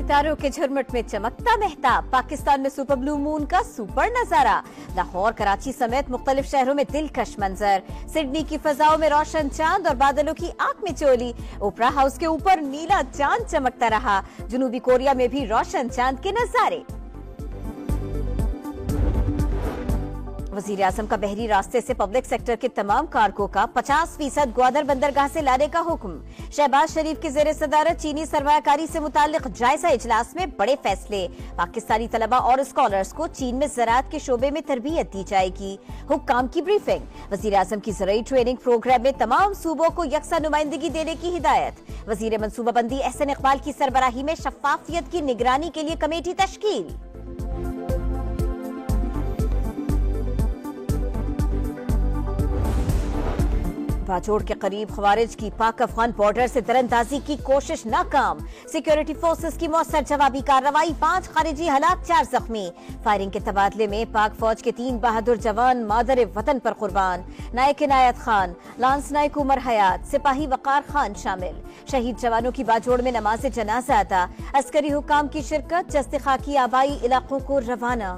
ستاروں کے جھرمٹ میں چمکتا مہتاب، پاکستان میں سپر بلو مون کا سپر نظارہ، لاہور کراچی سمیت مختلف شہروں میں دلکش منظر، سڈنی کی فضاؤں میں روشن چاند اور بادلوں کی آنکھ میں چولی، اوپرا ہاؤس کے اوپر نیلا چاند چمکتا رہا، جنوبی کوریا میں بھی روشن چاند کے نظارے۔ وزیر اعظم کا بحری راستے سے پبلک سیکٹر کے تمام کارگو کا 50% گوادر بندرگاہ سے لانے کا حکم۔ شہباز شریف کی زیر صدارت چینی سرمایہ کاری سے متعلق جائزہ اجلاس میں بڑے فیصلے، پاکستانی طلبہ اور اسکالرز کو چین میں زراعت کے شعبے میں تربیت دی جائے گی، حکام کی بریفنگ۔ وزیر اعظم کی زرعی ٹریننگ پروگرام میں تمام صوبوں کو یکساں نمائندگی دینے کی ہدایت۔ وزیر منصوبہ بندی احسن اقبال کی سربراہی میں شفافیت کی نگرانی کے لیے کمیٹی تشکیل۔ باجوڑ کے قریب خوارج کی پاک افغان بارڈر سے دراندازی کی کوشش ناکام، سیکیورٹی فورسز کی مؤثر جوابی کارروائی، 5 خارجی ہلاک، 4 زخمی۔ فائرنگ کے تبادلے میں پاک فوج کے 3 بہادر جوان مادر وطن پر قربان، نائک عنایت خان، لانس نائک عمر حیات، سپاہی وقار خان شامل۔ شہید جوانوں کی باجوڑ میں نماز جنازہ ادا، عسکری حکام کی شرکت، جسد خاکی آبائی علاقوں کو روانہ۔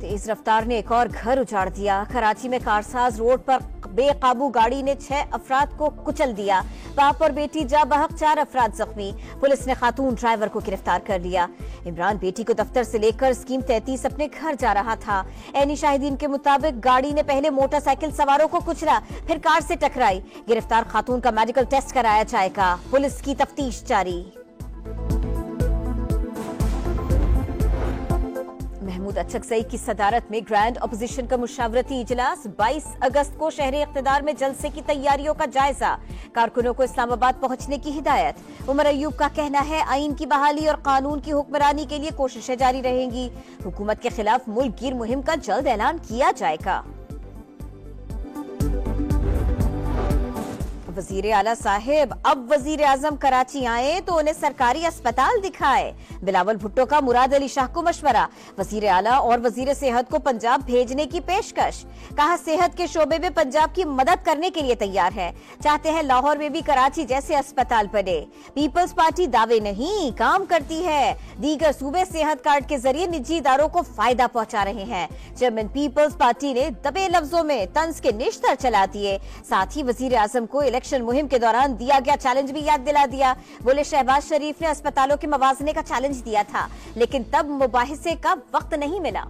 تیز رفتار نے ایک اور گھر اجاڑ دیا، کراچی میں کارساز روڈ پر بے قابو گاڑی نے 6 افراد کو کچل دیا، باپ اور بیٹی جاں بحق، 4 افراد زخمی۔ پولیس نے خاتون ڈرائیور کو گرفتار کر لیا۔ عمران بیٹی کو دفتر سے لے کر اسکیم 33 اپنے گھر جا رہا تھا۔ عینی شاہدین کے مطابق گاڑی نے پہلے موٹر سائیکل سواروں کو کچلا، پھر کار سے ٹکرائی۔ گرفتار خاتون کا میڈیکل ٹیسٹ کرایا جائے گا، پولیس کی تفتیش جاری۔ محمود اچکزئی کی صدارت میں گرینڈ اپوزیشن کا مشاورتی اجلاس، 22 اگست کو شہر اقتدار میں جلسے کی تیاریوں کا جائزہ، کارکنوں کو اسلام آباد پہنچنے کی ہدایت۔ عمر ایوب کا کہنا ہے آئین کی بحالی اور قانون کی حکمرانی کے لیے کوششیں جاری رہیں گی، حکومت کے خلاف ملک گیر مہم کا جلد اعلان کیا جائے گا۔ وزیر اعلیٰ صاحب اب وزیر اعظم کراچی آئے تو انہیں سرکاری اسپتال دکھائے، بلاول بھٹو کا مراد علی شاہ کو مشورہ، وزیر اعلیٰ اور وزیر صحت کو پنجاب بھیجنے کی پیشکش، کہا صحت کے شعبے میں پنجاب کی مدد کرنے کے لیے تیار ہے، چاہتے ہیں لاہور میں بھی کراچی جیسے اسپتال بنے۔ پیپلز پارٹی دعوے نہیں کام کرتی ہے، دیگر صوبے صحت کارڈ کے ذریعے نجی اداروں کو فائدہ پہنچا رہے ہیں۔ چیئرمین پیپلز پارٹی نے دبے لفظوں میں طنز کے نشتر چلا دیے، ساتھ ہی وزیر اعظم کو الیکشن مہم کے دوران دیا گیا چیلنج بھی یاد دلا دیا۔ بولے شہباز شریف نے اسپتالوں کے موازنے کا چیلنج دیا تھا، لیکن تب مباحثے کا وقت نہیں ملا۔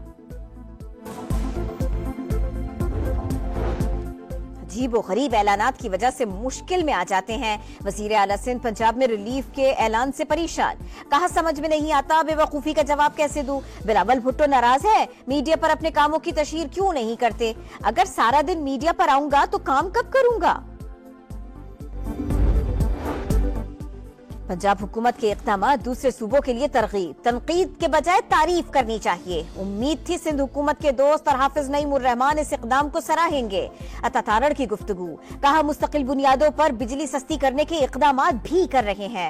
عجیب و غریب اعلانات کی وجہ سے مشکل میں آ جاتے ہیں، وزیر اعلیٰ سندھ پنجاب میں ریلیف کے اعلان سے پریشان، کہا سمجھ میں نہیں آتا بے وقوفی کا جواب کیسے دوں۔ بلاول بھٹو ناراض ہے، میڈیا پر اپنے کاموں کی تشہیر کیوں نہیں کرتے؟ اگر سارا دن میڈیا پر آؤں گا تو کام کب کروں گا؟ پنجاب حکومت کے اقدامات دوسرے صوبوں کے لیے ترغیب، تنقید کے بجائے تعریف کرنی چاہیے، امید تھی سندھ حکومت کے دوست اور حافظ نعیم الرحمان اس اقدام کو سراہیں گے۔ عطا تارڑ کی گفتگو، کہا مستقل بنیادوں پر بجلی سستی کرنے کے اقدامات بھی کر رہے ہیں۔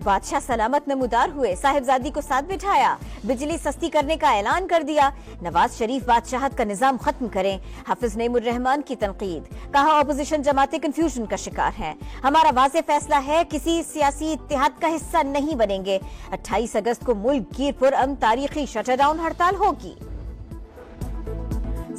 بادشاہ سلامت نمودار ہوئے، صاحبزادی کو ساتھ بٹھایا، بجلی سستی کرنے کا اعلان کر دیا، نواز شریف بادشاہت کا نظام ختم کریں، حافظ نعیم الرحمان کی تنقید، کہا اپوزیشن جماعتیں کنفیوژن کا شکار ہیں، ہمارا واضح فیصلہ ہے کسی سیاسی اتحاد کا حصہ نہیں بنیں گے، 28 اگست کو ملک گیر پرامن تاریخی شٹر ڈاؤن ہڑتال ہوگی۔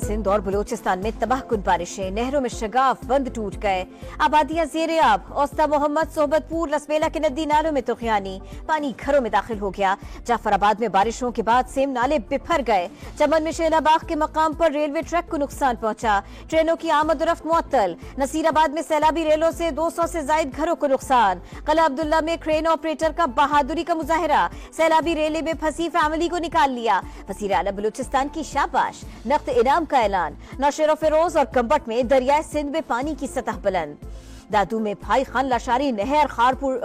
سندھ اور بلوچستان میں تباہ کن بارشیں، نہروں میں شگاف بند ٹوٹ گئے، آبادیاں زیر آب، اوسطا محمد، صحبت پور، لسبیلا کے ندی نالوں میں طغیانی، پانی گھروں میں داخل ہو گیا، جعفر آباد میں بارشوں کے بعد سیم نالے بپھر گئے، چمن میں شیلا باغ کے مقام پر ریلوے ٹریک کو نقصان پہنچا، ٹرینوں کی آمد و رفت معطل، نصیر آباد میں سیلابی ریلوں سے 200 سے زائد گھروں کو نقصان، قلعہ عبداللہ میں کرین آپریٹر کا بہادری کا مظاہرہ، سیلابی ریلے میں پھنسی فیملی کو نکال لیا، وزیر اعلیٰ بلوچستان کی شاباش، نقد انعام کا اعلان، نوشہر و فیروز اور کمبٹ میں دریائے سندھ میں پانی کی سطح بلند، دادو میں بھائی خان لاشاری نہر،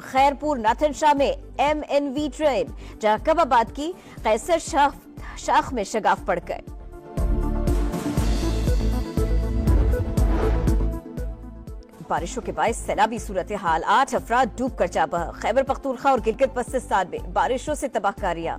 خیرپور ناتھن شاہ میں MNV ٹرین، جاکب آباد کی قیصر شاخ میں شگاف پڑ گئے۔ بارشوں کے باعث سیلابی صورتحال، 8 افراد ڈوب کر جاں بحق، خیبر پختونخوا اور گلگت بلتستان میں بارشوں سے تباہ کاریاں،